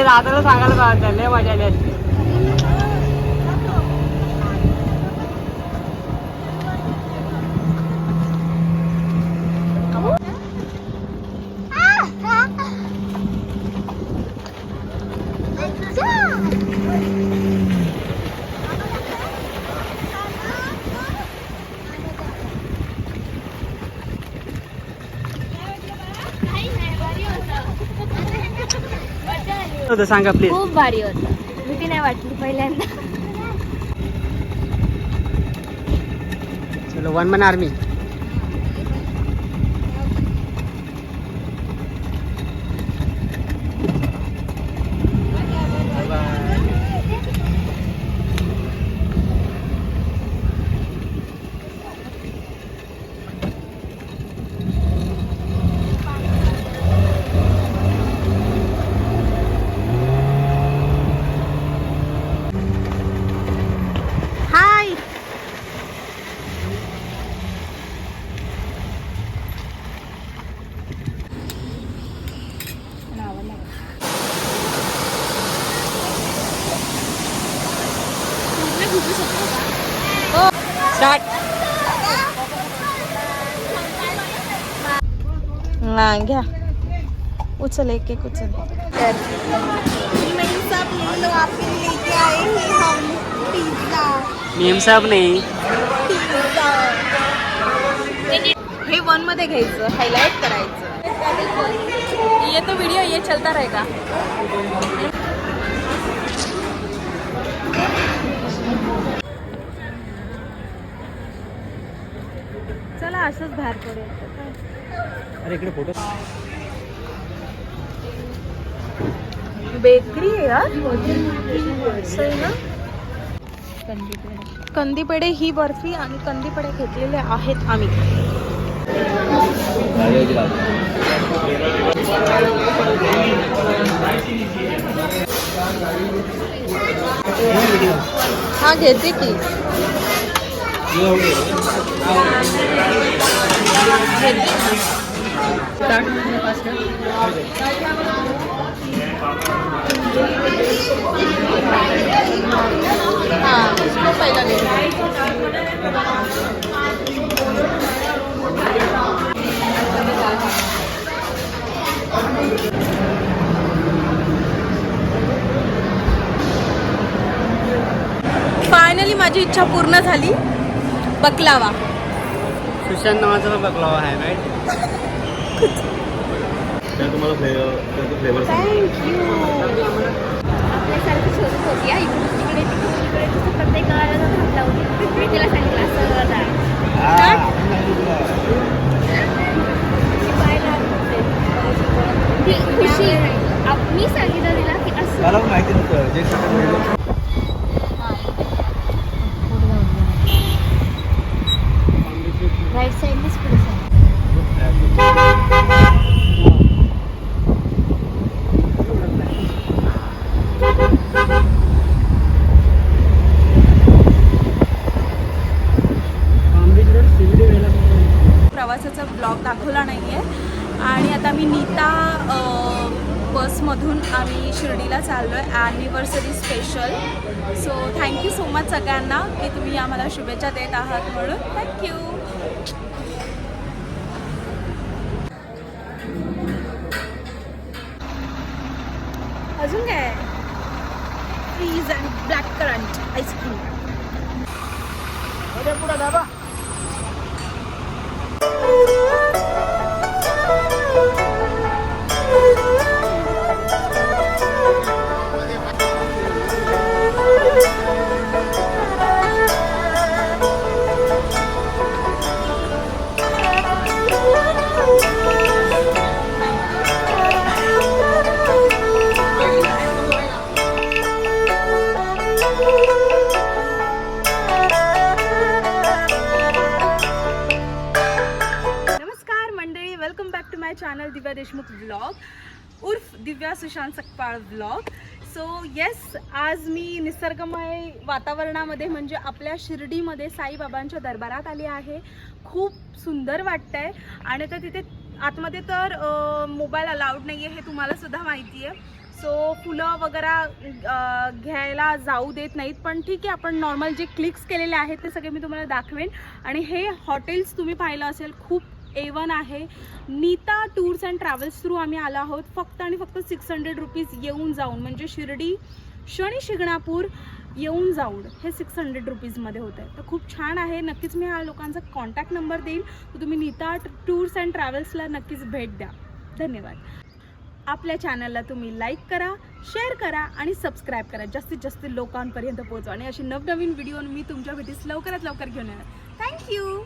दादाला सांगायला पाहिजे, लय मजा आली असती. होतं सांगा प्लीज. खूप भारी होतं, भीती नाही वाटली पहिल्यांदा. चलो वन मन आर्मी. घ्या, उचल एक एक उचल. मीम साहब नाही, हे वन मध्ये घ्यायचं, हायलाइट करायचं. ये तो व्हिडिओ ये चलता रहेगा. चला असंच बाहेर पडूया. अरे इकडे फोटो. बेकरी आहे यार, सही ना. कंदी पेढे ही बर्फी आणि कंदी पेढे घेतलेले आहेत आम्ही. हा घेते की. फायनली माझी इच्छा पूर्ण झाली. बकलावा. सुशांत नावाचा बकलावा आहे राईट. तुम्हाला फ्लेवर आपल्यासारखी शोधत होती इकडे तिकडे प्रत्येक गावाला घातला होती. मी तिला सांगितलं असं खुशी. मी सांगितलं तिला की असं मला माहिती नव्हतं जे राईट साईडनेच पुढे प्रवासाचा ब्लॉग दाखवला नाही आहे. आणि आता मी नीता बसमधून आम्ही शिर्डीला चाललो आहे anniversary special. So thank you so much सगळ्यांना की तुम्ही आम्हाला शुभेच्छा देत आहात म्हणून. थँक्यू. अजून काय freeze and blackcurrant ice cream. पुढे दाबा. चॅनल दिव्या देशमुख व्लॉग उर्फ Divya Sushant Sakpal vlog. So yes, आज मी निसर्गमय वातावरणामध्ये म्हणजे आपल्या शिर्डीमध्ये साईबाबांच्या दरबारात आली आहे. खूप सुंदर वाटतंय. आणि तर तिथे आतमध्ये तर मोबाईल अलाउड नाही आहे हे तुम्हाला सुद्धा माहिती आहे. सो फुलं वगैरे घ्यायला जाऊ देत नाहीत, पण ठीक आहे, आपण नॉर्मल जे क्लिक्स केलेले आहेत ते सगळे मी तुम्हाला दाखवेन. आणि हे हॉटेल्स तुम्ही पाहिलं असेल, खूप A1 आहे. Nita tours and travels through आम्ही आलो आहोत. फक्त आणि फक्त 600 रुपीज येऊन जाऊन, म्हणजे शिर्डी शनी शिंगणापूर येऊन जाऊन हे 600 रुपीजमध्ये होतं आहे. तर खूप छान आहे. नक्कीच मी ह्या लोकांचा कॉन्टॅक्ट नंबर देईन, तर तुम्ही नीता टूर्स अँड ट्रॅव्हल्सला नक्कीच भेट द्या. धन्यवाद. आपल्या चॅनलला तुम्ही लाईक करा, शेअर करा आणि सबस्क्राईब करा. जास्तीत जास्त लोकांपर्यंत पोहोचवा आणि अशी नवनवीन व्हिडिओ मी तुमच्या भेटीस लवकरात लवकर घेऊन येणार. थँक्यू.